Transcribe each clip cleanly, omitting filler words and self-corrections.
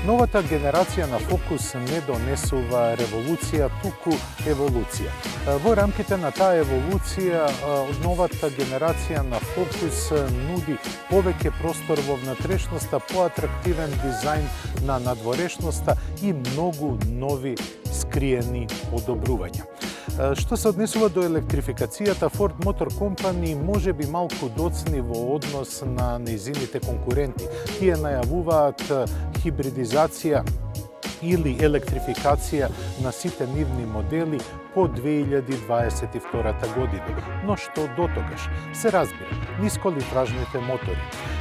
Новата генерација на Focus не донесува револуција, туку еволуција. Во рамките на таа еволуција, новата генерација на Focus нуди повеќе простор во внатрешноста, поатрактивен дизајн на надворешноста и многу нови скриени одобрувања. Што се однесува до електрификацијата, Ford Motor Company може би малку доцни во однос на нејзините конкуренти. Тие најавуваат хибридизација или електрификација на сите нивни модели по 2022 година. Но што дотогаш? Се разбира, нисколитражните мотори.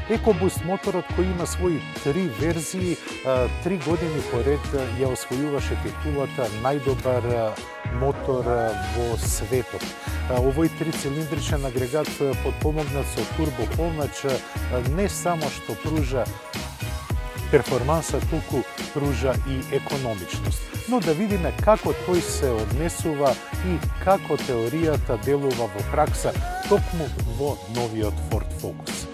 EcoBoost моторот кој има своји 3 верзии, 3 години поред ја освојуваше титулата најдобар мотор во светот. Овој трицилиндричен агрегат потпомогнат со турбополнач не само што пружа перформанса, туку пружа и економичност. Но да видиме како тој се однесува и како теоријата делува во пракса токму во новиот Ford Focus.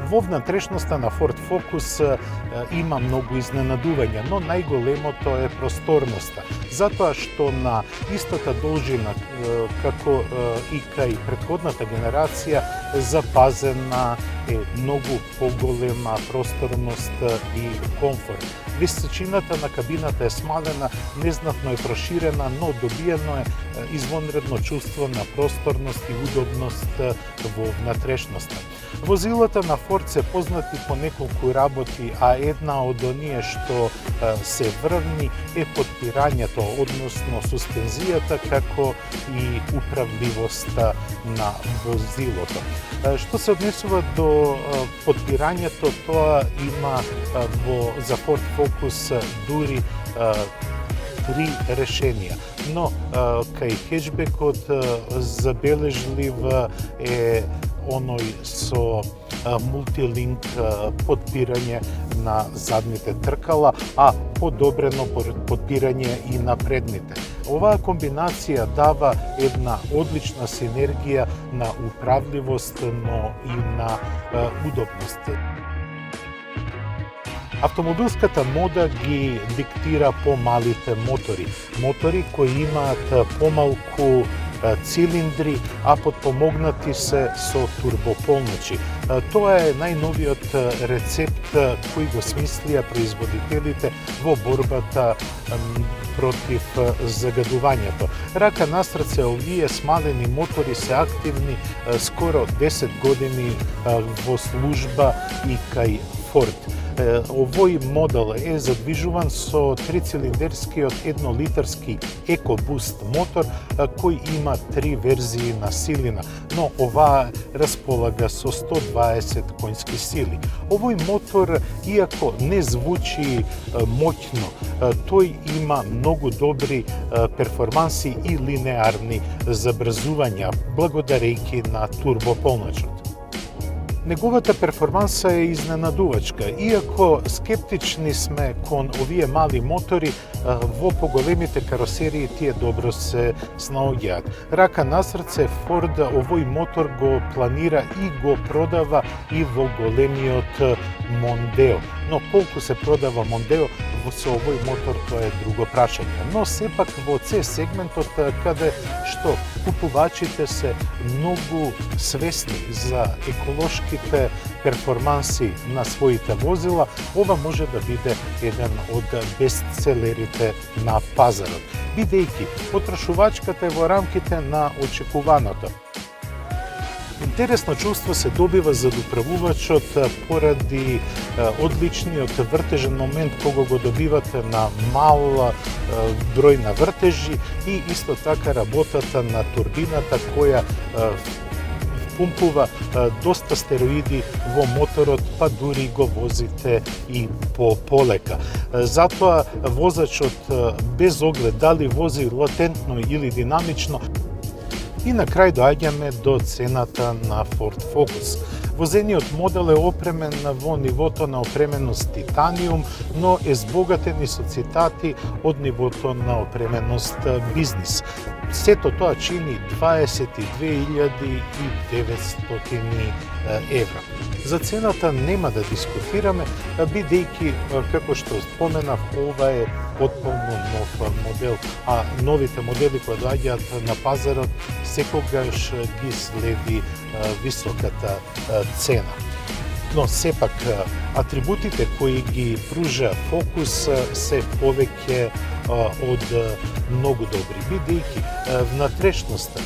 Во внатрешноста на Ford Focus има многу изненадувања, но најголемото е просторноста. Затоа што на истата должина како и кај претходната генерација запазена е многу поголема просторност и комфорт. Височината на кабината е смалена, незнатно е проширена, но добиено е извонредно чувство на просторност и удобност во внатрешноста. Возилата на Ford се познати по неколку работи, а една од оние што се врвни е подпирањето, односно суспензијата, како и управливоста на возилото. Што се однесува до подпирањето, тоа има за Ford Focus дури 3 решенија. Но кај хеджбекот забележлив е оној со мултилинк подпирање на задните тркала, а подобрено подпирање и на предните. Оваа комбинација дава една одлична синергија на управливост, но и на удобност. Автомобилската мода ги диктира помалите мотори. Мотори кои имаат помалку цилиндри, а подпомогнати се со турбополначи. Тоа е најновиот рецепт кој го смислија производителите во борбата против загадувањето. Рака на срце, овие смалени мотори се активни скоро 10 години во служба и кај Ford. Овој модел е задвижуван со трицилиндерскиот 1-литарски EcoBoost мотор, кој има 3 верзии на силина, но оваа располага со 120 конски сили. Овој мотор, иако не звучи моќно, тој има многу добри перформанси и линеарни забрзувања, благодарејќи на турбополначот. Неговата перформанса е изненадувачка. Иако скептични сме кон овие мали мотори, во поголемите каросерии тие добро се снаоѓаат. Рака на срце, Ford овој мотор го планира и го продава и во големиот Мондео. Но колку се продава Мондео со овој мотор, тоа е друго прашање. Но сепак во C сегментот, каде што купувачите се многу свесни за еколошките перформанси на своите возила, ова може да биде еден од бестселерите на пазарот, бидејќи потрошувачката е во рамките на очекуваното. Интересно чувство се добива за управувачот поради одличниот вртежен момент кога го добивате на мал број на вртежи и исто така работата на турбината која впумпува доста стероиди во моторот, па дури го возите и полека. Затоа возачот без оглед дали вози латентно или динамично. И на крај доаѓаме до цената на Ford Focus. Возениот модел е опремен во нивото на опременост титаниум, но е збогатен и со цитати од нивото на опременост бизнис. Сето тоа чини 22.900 евра. За цената нема да дискутираме, бидејќи, како што споменав, ова е потполно нов модел, а новите модели кои доаѓаат на пазарот секогаш ги следи високата цена. Но сепак атрибутите кои ги пружа Focus се повеќе од многу добри, бидејќи внатрешноста,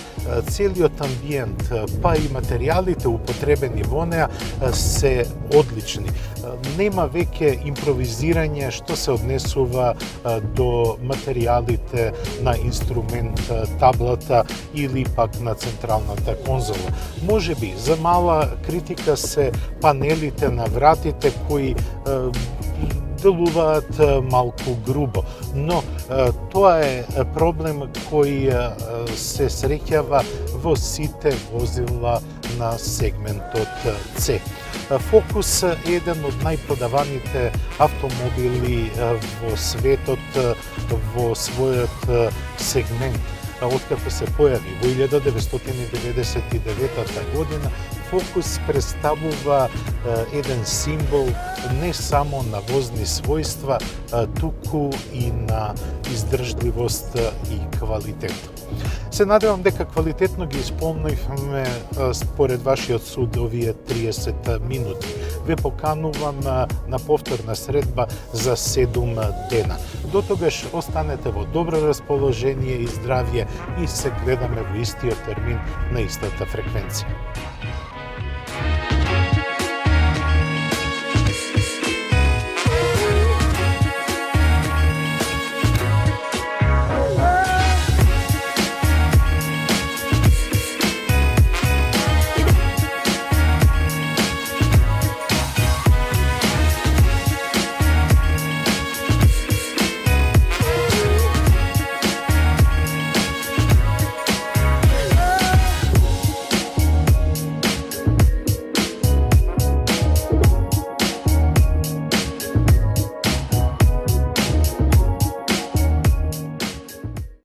целиот амбиент, па и материјалите употребени во неа се одлични. Нема веќе импровизирање што се однесува до материјалите на инструмент таблата или пак на централната конзола. Можеби за мала критика се панелите на вратите кои делуваат малку грубо, но тоа е проблем кој се среќава во сите возила на сегментот C. Focus е еден од најпродаваните автомобили во светот во својот сегмент. Откако се појави во 1999 година, Focus представува еден символ не само на возни својства, туку и на издржливост и квалитет. Се надевам дека квалитетно ги исполнивме според вашиот суд овие 30 минути. Ве поканувам на повторна средба за 7 дена. До тогаш останете во добро расположение и здравје и се гледаме во истиот термин на истата фреквенција.